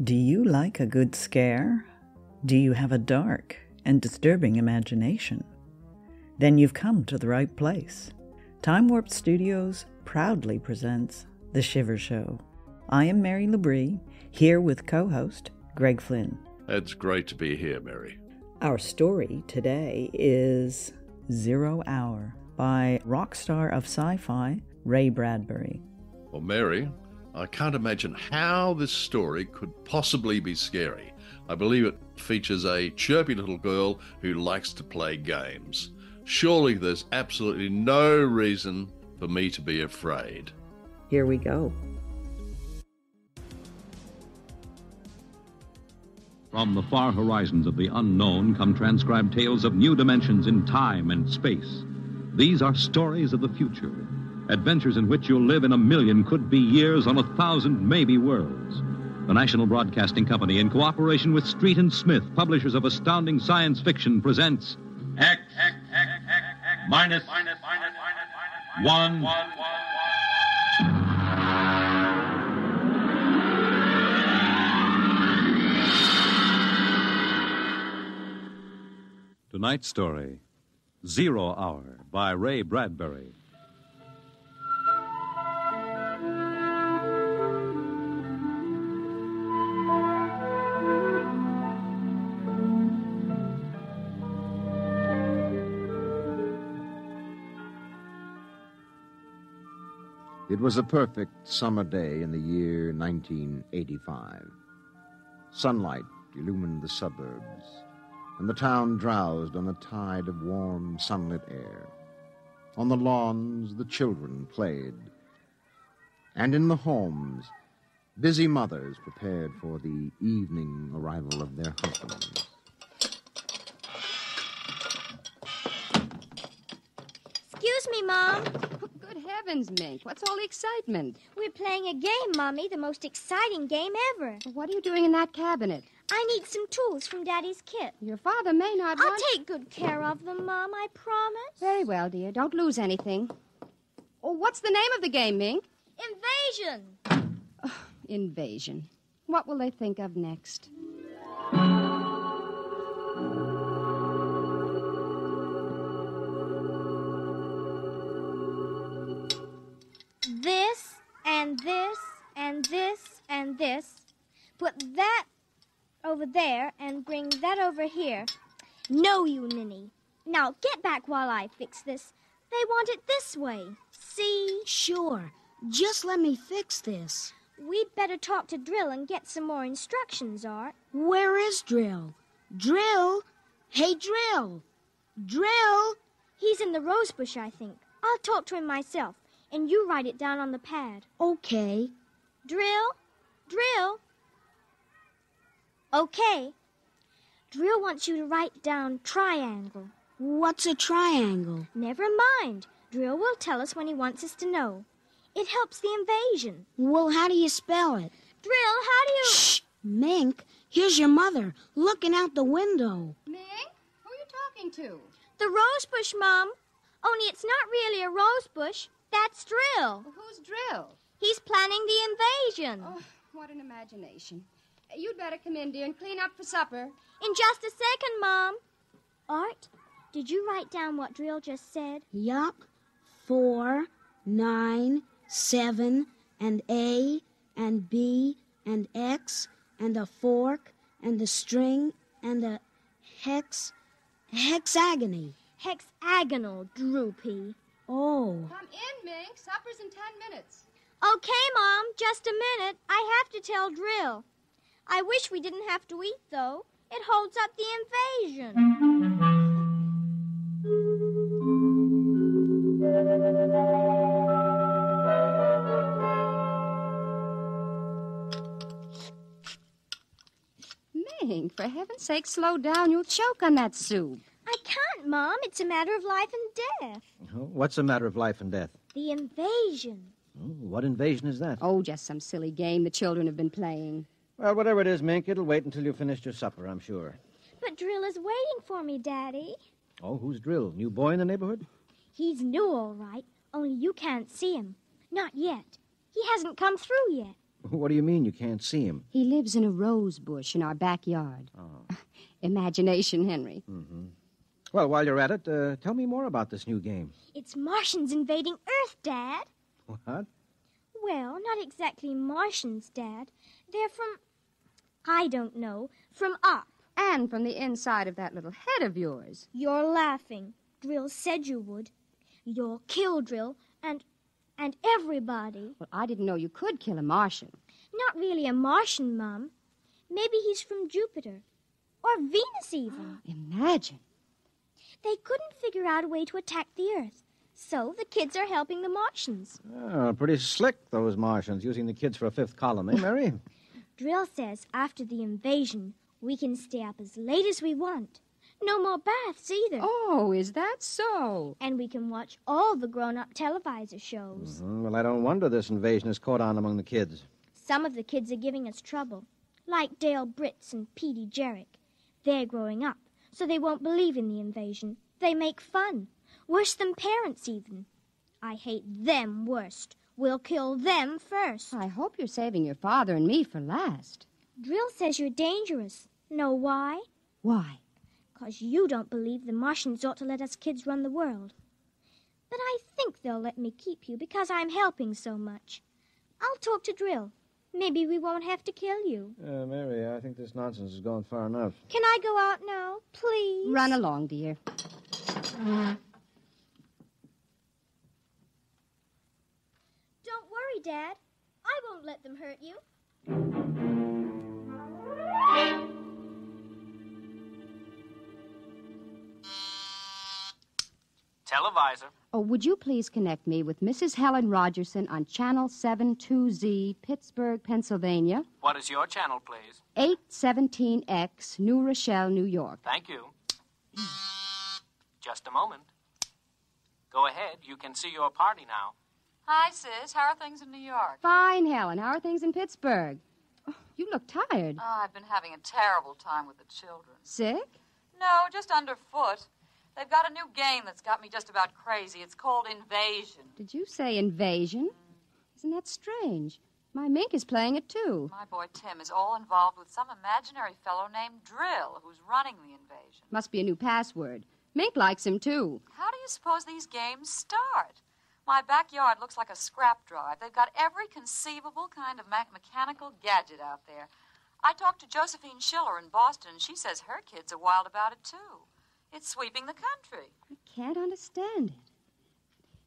Do you like a good scare? Do you have a dark and disturbing imagination? Then you've come to the right place. Time Warp Studios proudly presents The Shiver Show. I am Mary Labrie, here with co-host Greg Flynn. It's great to be here, Mary. Our story today is 0 Hour by rock star of sci-fi Ray Bradbury. Well, Mary, I can't imagine how this story could possibly be scary. I believe it features a chirpy little girl who likes to play games. Surely there's absolutely no reason for me to be afraid. Here we go. From the far horizons of the unknown come transcribed tales of new dimensions in time and space. These are stories of the future, adventures in which you'll live in a million could-be years on 1,000 maybe worlds. The National Broadcasting Company, in cooperation with Street and Smith, publishers of astounding science fiction, presents X minus 1. Tonight's story, 0 Hour by Ray Bradbury. It was a perfect summer day in the year 1985. Sunlight illumined the suburbs, and the town drowsed on a tide of warm, sunlit air. On the lawns, the children played, and in the homes, busy mothers prepared for the evening arrival of their husbands. Excuse me, Mom. Good heavens, Mink. What's all the excitement? We're playing a game, Mommy, the most exciting game ever. What are you doing in that cabinet? I need some tools from Daddy's kit. Your father may not I'll want... take good care of them, Mom, I promise. Very well, dear. Don't lose anything. Oh, what's the name of the game, Mink? Invasion. Invasion. What will they think of next? This, and this, and this, and this. Put that over there and bring that over here. No, you ninny. Now get back while I fix this. They want it this way. See? Sure. Just let me fix this. We'd better talk to Drill and get some more instructions, Art. Where is Drill? Drill? Hey, Drill! Drill! He's in the rosebush, I think. I'll talk to him myself, and you write it down on the pad. Okay. Drill? Drill? Okay. Drill wants you to write down triangle. What's a triangle? Never mind. Drill will tell us when he wants us to know. It helps the invasion. Well, how do you spell it? Drill, how do you... Shh! Mink, here's your mother, looking out the window. Mink? Who are you talking to? The rosebush, Mom. Only it's not really a rosebush. That's Drill. Well, who's Drill? He's planning the invasion. Oh, what an imagination. You'd better come in, dear, and clean up for supper. In just a second, Mom. Art, did you write down what Drill just said? Yup. 4, 9, 7, and A, and B, and X, and a fork, and a string, and a hexagony. Hexagonal, Droopy. Oh. Come in, Mink. Supper's in 10 minutes. Okay, Mom, just a minute. I have to tell Drill. I wish we didn't have to eat, though. It holds up the invasion. Mink, for heaven's sake, slow down. You'll choke on that soup. I can't, Mom. It's a matter of life and death. What's a matter of life and death? The invasion. What invasion is that? Oh, just some silly game the children have been playing. Well, whatever it is, Mink, it'll wait until you've finished your supper, I'm sure. But Drill is waiting for me, Daddy. Oh, who's Drill? New boy in the neighborhood? He's new, all right, only you can't see him. Not yet. He hasn't come through yet. What do you mean you can't see him? He lives in a rose bush in our backyard. Oh. Imagination, Henry. Mm-hmm. Well, while you're at it, tell me more about this new game. It's Martians invading Earth, Dad. What? Well, not exactly Martians, Dad. They're from, I don't know, from up. And from the inside of that little head of yours. You're laughing. Drill said you would. You'll kill Drill and everybody. Well, I didn't know you could kill a Martian. Not really a Martian, Mom. Maybe he's from Jupiter. Or Venus, even. Imagine. They couldn't figure out a way to attack the Earth. So the kids are helping the Martians. Oh, pretty slick, those Martians, using the kids for a fifth column, eh, Mary? Drill says after the invasion, we can stay up as late as we want. No more baths either. Oh, is that so? And we can watch all the grown-up televisor shows. Mm-hmm. Well, I don't wonder this invasion has caught on among the kids. Some of the kids are giving us trouble, like Dale Britz and Petey Jarrick. They're growing up, so they won't believe in the invasion. They make fun. Worse than parents, even. I hate them worst. We'll kill them first. I hope you're saving your father and me for last. Drill says you're dangerous. Know why? Why? 'Cause you don't believe the Martians ought to let us kids run the world. But I think they'll let me keep you because I'm helping so much. I'll talk to Drill. Maybe we won't have to kill you. Mary, I think this nonsense has gone far enough. Can I go out now, please? Run along, dear. Don't worry, Dad. I won't let them hurt you. Televisor. Oh, would you please connect me with Mrs. Helen Rogerson on Channel 72Z, Pittsburgh, Pennsylvania. What is your channel, please? 817X, New Rochelle, New York. Thank you. Just a moment. Go ahead. You can see your party now. Hi, Sis. How are things in New York? Fine, Helen. How are things in Pittsburgh? Oh, you look tired. Oh, I've been having a terrible time with the children. Sick? No, just underfoot. They've got a new game that's got me just about crazy. It's called Invasion. Did you say invasion? Isn't that strange? My mink is playing it, too. My boy Tim is all involved with some imaginary fellow named Drill, who's running the invasion. Must be a new password. Mink likes him, too. How do you suppose these games start? My backyard looks like a scrap drive. They've got every conceivable kind of mechanical gadget out there. I talked to Josephine Schiller in Boston, and she says her kids are wild about it, too. It's sweeping the country. I can't understand it.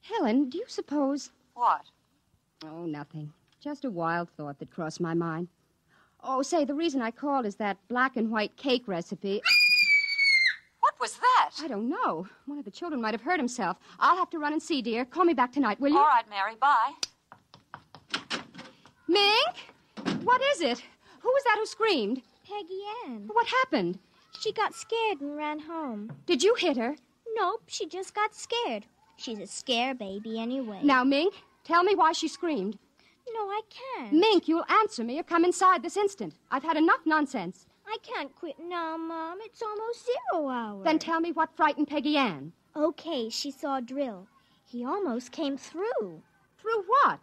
Helen, do you suppose... What? Oh, nothing. Just a wild thought that crossed my mind. Oh, say, the reason I called is that black and white cake recipe... What was that? I don't know. One of the children might have hurt himself. I'll have to run and see, dear. Call me back tonight, will you? All right, Mary. Bye. Mink? What is it? Who was that who screamed? Peggy Ann. What happened? She got scared and ran home. Did you hit her? Nope, she just got scared. She's a scare baby anyway. Now, Mink, tell me why she screamed. No, I can't. Mink, you'll answer me or come inside this instant. I've had enough nonsense. I can't quit now, Mom. It's almost 0 hour. Then tell me what frightened Peggy Ann. Okay, she saw Drill. He almost came through. Through what?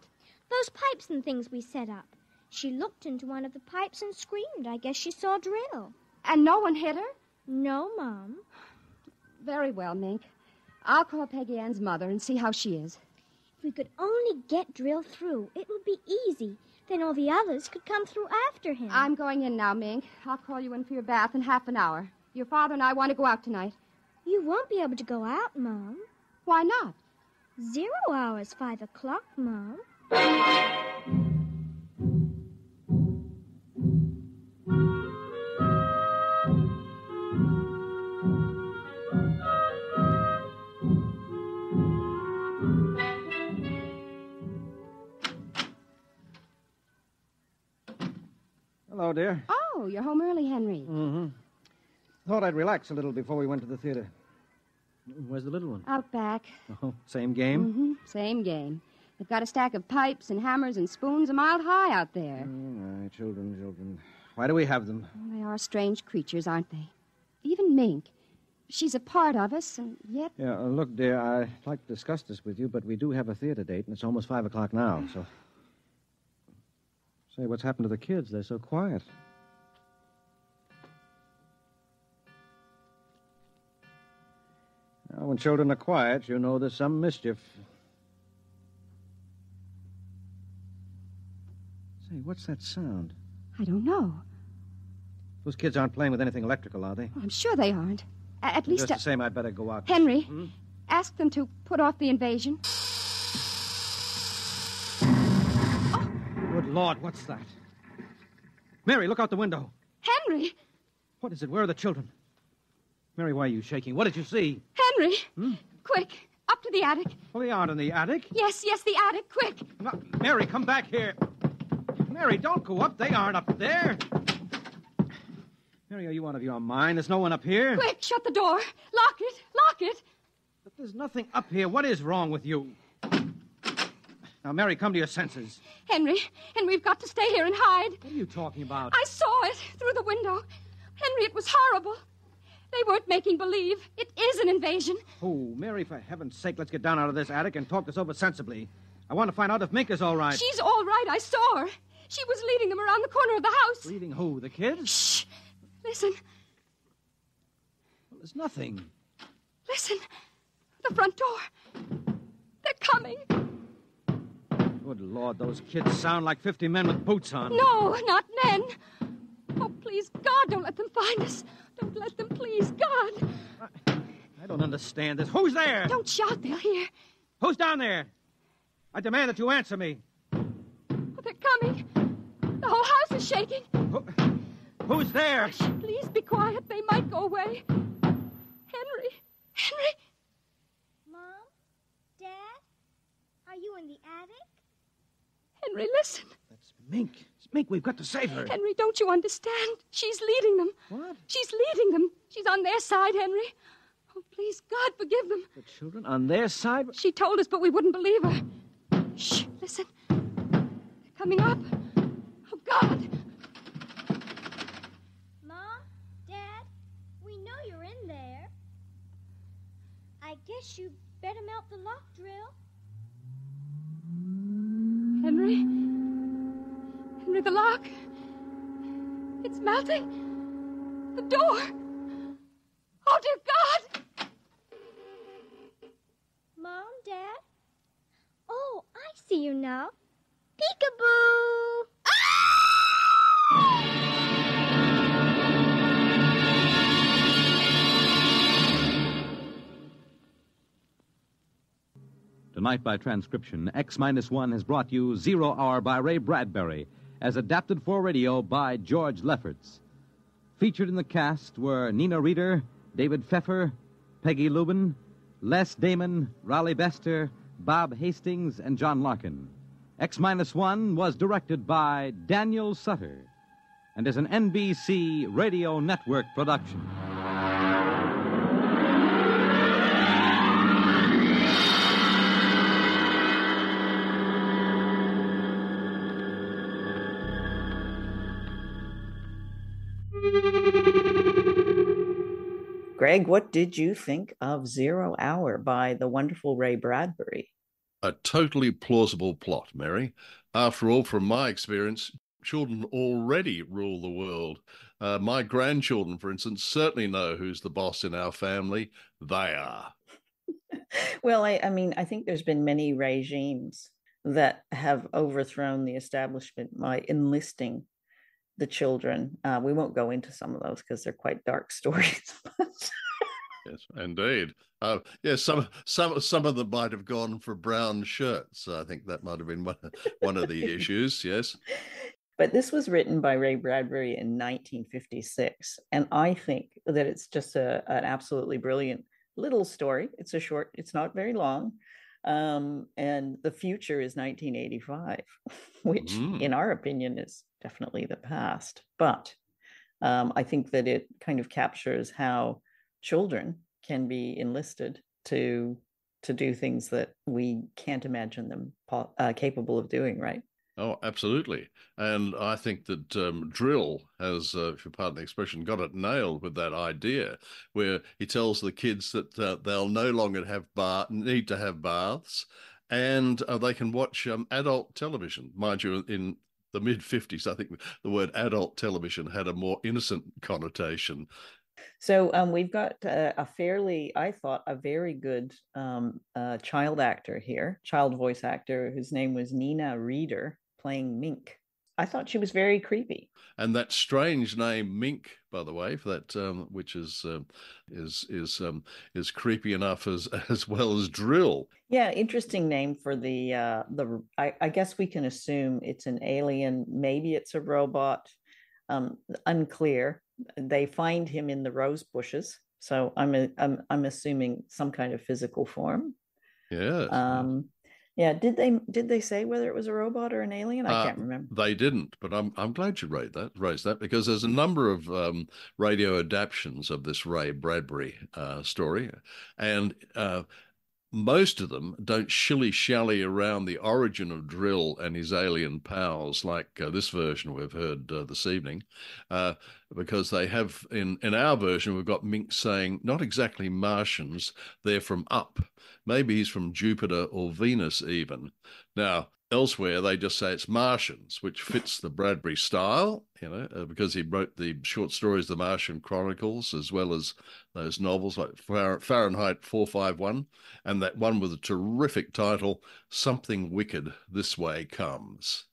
Those pipes and things we set up. She looked into one of the pipes and screamed. I guess she saw Drill. And no one hit her? No, Mom. Very well, Mink. I'll call Peggy Ann's mother and see how she is. If we could only get Drill through, it would be easy. Then all the others could come through after him. I'm going in now, Mink. I'll call you in for your bath in half an hour. Your father and I want to go out tonight. You won't be able to go out, Mom. Why not? 0 hour is 5 o'clock, Mom. Hello, dear. Oh, you're home early, Henry. Mm-hmm. Thought I'd relax a little before we went to the theater. Where's the little one? Out back. Oh, same game? Mm-hmm. Same game. They've got a stack of pipes and hammers and spoons a mile high out there. Oh, my children. Why do we have them? Well, they are strange creatures, aren't they? Even Mink. She's a part of us, and yet... Yeah, look, dear, I'd like to discuss this with you, but we do have a theater date, and it's almost 5 o'clock now, so... Say, what's happened to the kids? They're so quiet. Now, when children are quiet, you know there's some mischief. Say, what's that sound? I don't know. Those kids aren't playing with anything electrical, are they? Oh, I'm sure they aren't. At least... Just the same, I'd better go out. Henry, ask them to put off the invasion. Oh. Good Lord, what's that? Mary, look out the window. Henry! What is it? Where are the children? Mary, why are you shaking? What did you see? Henry! Quick, up to the attic. Well, they aren't in the attic. Yes, the attic, quick. No, Mary, come back here. Mary, don't go up. They aren't up there. Mary, are you out of your mind? There's no one up here. Quick, shut the door. Lock it. But there's nothing up here. What is wrong with you? Now, Mary, come to your senses. Henry, and we've got to stay here and hide. What are you talking about? I saw it through the window. Henry, it was horrible. They weren't making believe. It is an invasion. Oh, Mary, for heaven's sake, let's get down out of this attic and talk this over sensibly. I want to find out if Mink is all right. She's all right. I saw her. She was leading them around the corner of the house. Leading who? The kids? Shh. Listen. Well, there's nothing. Listen. The front door. They're coming. Good Lord, those kids sound like 50 men with boots on. No, not men. Oh, please, God, don't let them find us. Don't let them, please, God. I don't understand this. Who's there? Don't shout, they'll hear. Who's down there? I demand that you answer me. Oh, they're coming. The whole house is shaking. Who's there? Hush, please be quiet. They might go away. Henry. Mom? Dad? Are you in the attic? Henry, listen. That's Mink. It's Mink. We've got to save her. Henry, don't you understand? She's leading them. What? She's leading them. She's on their side, Henry. Oh, please, God, forgive them. The children on their side? She told us, but we wouldn't believe her. Shh, listen. They're coming up. Oh, God. Mom? Dad? We know you're in there. I guess you better melt the lock drill. Henry, the lock. It's melting. The door. Oh, dear God. Mom, Dad? Oh, I see you now. Peekaboo! Tonight, by transcription, X-1 has brought you 0 Hour by Ray Bradbury, as adapted for radio by George Lefferts. Featured in the cast were Nina Reeder, David Pfeffer, Peggy Lubin, Les Damon, Raleigh Bester, Bob Hastings, and John Larkin. X-1 was directed by Daniel Sutter and is an NBC Radio Network production. Greg, what did you think of 0 Hour by the wonderful Ray Bradbury? A totally plausible plot, Mary. After all, from my experience, children already rule the world. My grandchildren, for instance, certainly know who's the boss in our family. They are. Well, I mean, I think there's been many regimes that have overthrown the establishment by enlisting the children. We won't go into some of those because they're quite dark stories. Yes, indeed. Yes, some of them might have gone for brown shirts. I think that might have been one of the issues. Yes. But this was written by Ray Bradbury in 1956, and I think that it's just an absolutely brilliant little story. It's it's not very long. And the future is 1985, which in our opinion is definitely the past. But I think that it kind of captures how children can be enlisted to do things that we can't imagine them capable of doing, right? Oh, absolutely. And I think that Drill has, if you pardon the expression, got it nailed with that idea where he tells the kids that they'll no longer need to have baths, and they can watch adult television. Mind you, in the mid-50s, I think the word adult television had a more innocent connotation. So we've got I thought, a very good child actor here, child voice actor, whose name was Nina Reeder, playing Mink. I thought she was very creepy. And that strange name Mink, by the way, for that which is creepy enough as well as Drill. Yeah, interesting name for the I guess we can assume it's an alien, maybe it's a robot, unclear. They find him in the rose bushes, so I'm assuming some kind of physical form. Yes. Yeah. Did they say whether it was a robot or an alien? I can't remember. They didn't, but I'm glad you raised that because there's a number of radio adaptations of this Ray Bradbury story, and most of them don't shilly-shally around the origin of Drill and his alien pals like this version we've heard this evening, because they have, in our version, we've got Mink saying, not exactly Martians, they're from up. Maybe he's from Jupiter or Venus even. Now, elsewhere, they just say it's Martians, which fits the Bradbury style, because he wrote the short stories, The Martian Chronicles, as well as those novels like Fahrenheit 451, and that one with a terrific title, Something Wicked This Way Comes.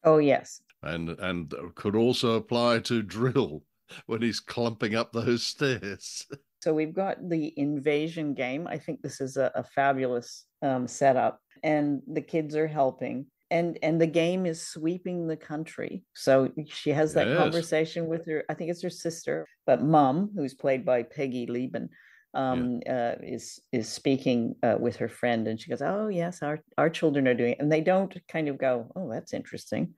Oh, yes. And could also apply to Drill when he's clumping up those stairs. So we've got the invasion game. I think this is a fabulous setup, and the kids are helping. And the game is sweeping the country. So she has that conversation with her, I think it's her sister, but Mom, who's played by Peggy Lieben, is speaking with her friend, and she goes, "Oh yes, our children are doing it." And they don't kind of go, "Oh, that's interesting.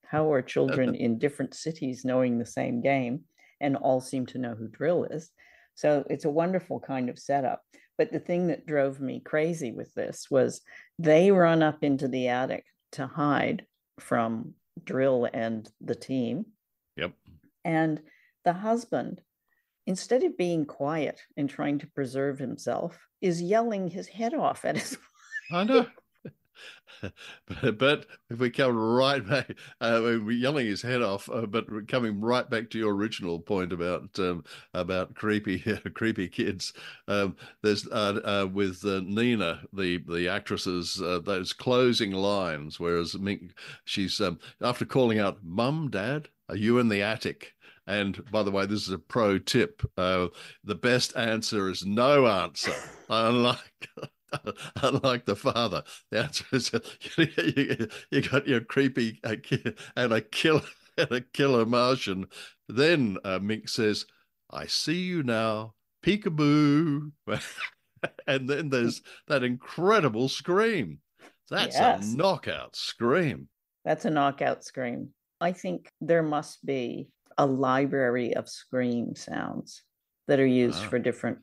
How are children in different cities knowing the same game and all seem to know who Drill is?" So it's a wonderful kind of setup. But the thing that drove me crazy with this was they run up into the attic to hide from Drill and the team. Yep. And the husband, instead of being quiet and trying to preserve himself, is yelling his head off at his wife. I know. But if we come right back, we're yelling his head off, but coming right back to your original point about creepy kids, there's with Nina, the actress's those closing lines, whereas Mink, she's after calling out, "Mum, Dad, are you in the attic?" And by the way, this is a pro tip. The best answer is no answer. Unlike the father, the answer is you got your creepy kid and a killer Martian. Then Mink says, "I see you now, peekaboo," and then there's that incredible scream. That's a knockout scream. That's a knockout scream. I think there must be a library of scream sounds that are used for different.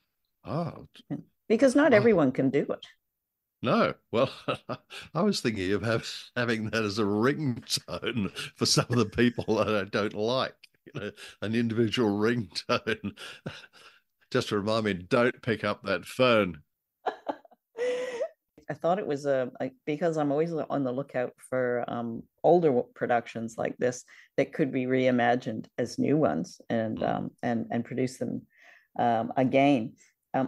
Because not everyone can do it. No. Well, I was thinking of having that as a ringtone for some of the people that I don't like. An individual ringtone. Just to remind me, don't pick up that phone. I thought it was because I'm always on the lookout for older productions like this that could be reimagined as new ones and produce them again.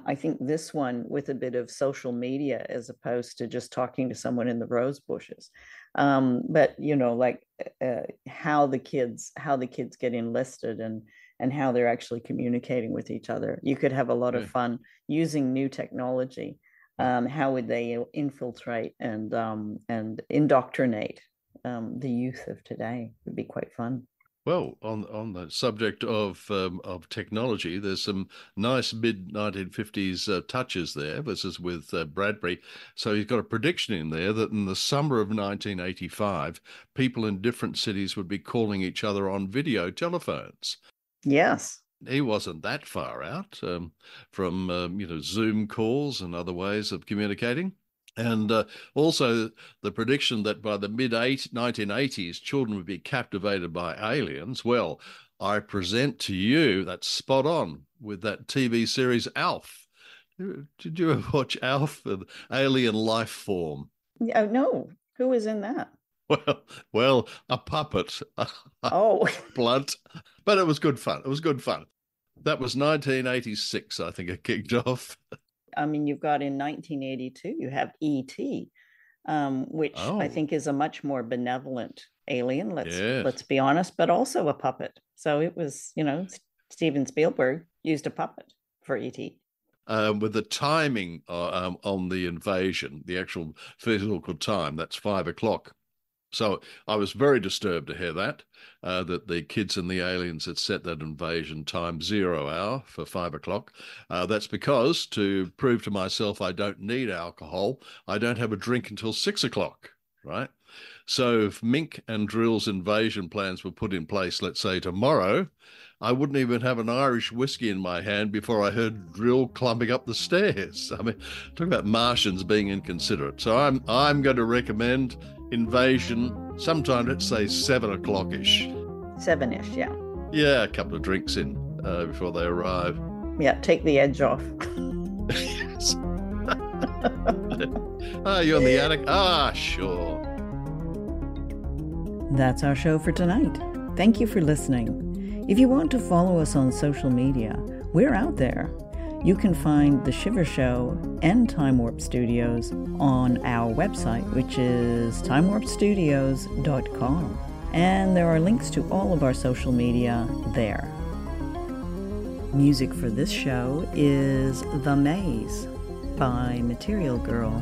I think this one with a bit of social media as opposed to just talking to someone in the rose bushes, but like how the kids get enlisted and how they're actually communicating with each other. You could have a lot of fun using new technology. How would they infiltrate and indoctrinate the youth of today? It would be quite fun. Well, on the subject of technology, there's some nice mid-1950s touches there. This is with Bradbury. So he's got a prediction in there that in the summer of 1985, people in different cities would be calling each other on video telephones. Yes. He wasn't that far out from Zoom calls and other ways of communicating. And also the prediction that by the mid-1980s, children would be captivated by aliens. Well, I present to you, that's spot on with that TV series Alf. Did you ever watch Alf, an alien life form? No. Who was in that? Well, a puppet. Oh. Blunt. But it was good fun. It was good fun. That was 1986, I think it kicked off. I mean, you've got in 1982, you have E.T., which I think is a much more benevolent alien, let's be honest, but also a puppet. So it was, Steven Spielberg used a puppet for E.T. With the timing on the invasion, the actual physical time, that's 5 o'clock. So I was very disturbed to hear that the kids and the aliens had set that invasion time 0 hour for 5 o'clock. That's because, to prove to myself I don't need alcohol, I don't have a drink until 6 o'clock, right? So if Mink and Drill's invasion plans were put in place, let's say tomorrow, I wouldn't even have an Irish whiskey in my hand before I heard Drill clumping up the stairs. I mean, talk about Martians being inconsiderate. So I'm going to recommend invasion sometime, let's say 7 o'clock-ish. 7-ish, yeah. Yeah, a couple of drinks in before they arrive. Yeah, take the edge off. Yes. You in the attic? Sure. That's our show for tonight. Thank you for listening. If you want to follow us on social media, we're out there. You can find The Shiver Show and Time Warp Studios on our website, which is timewarpstudios.com. And there are links to all of our social media there. Music for this show is The Maze by Material Girl.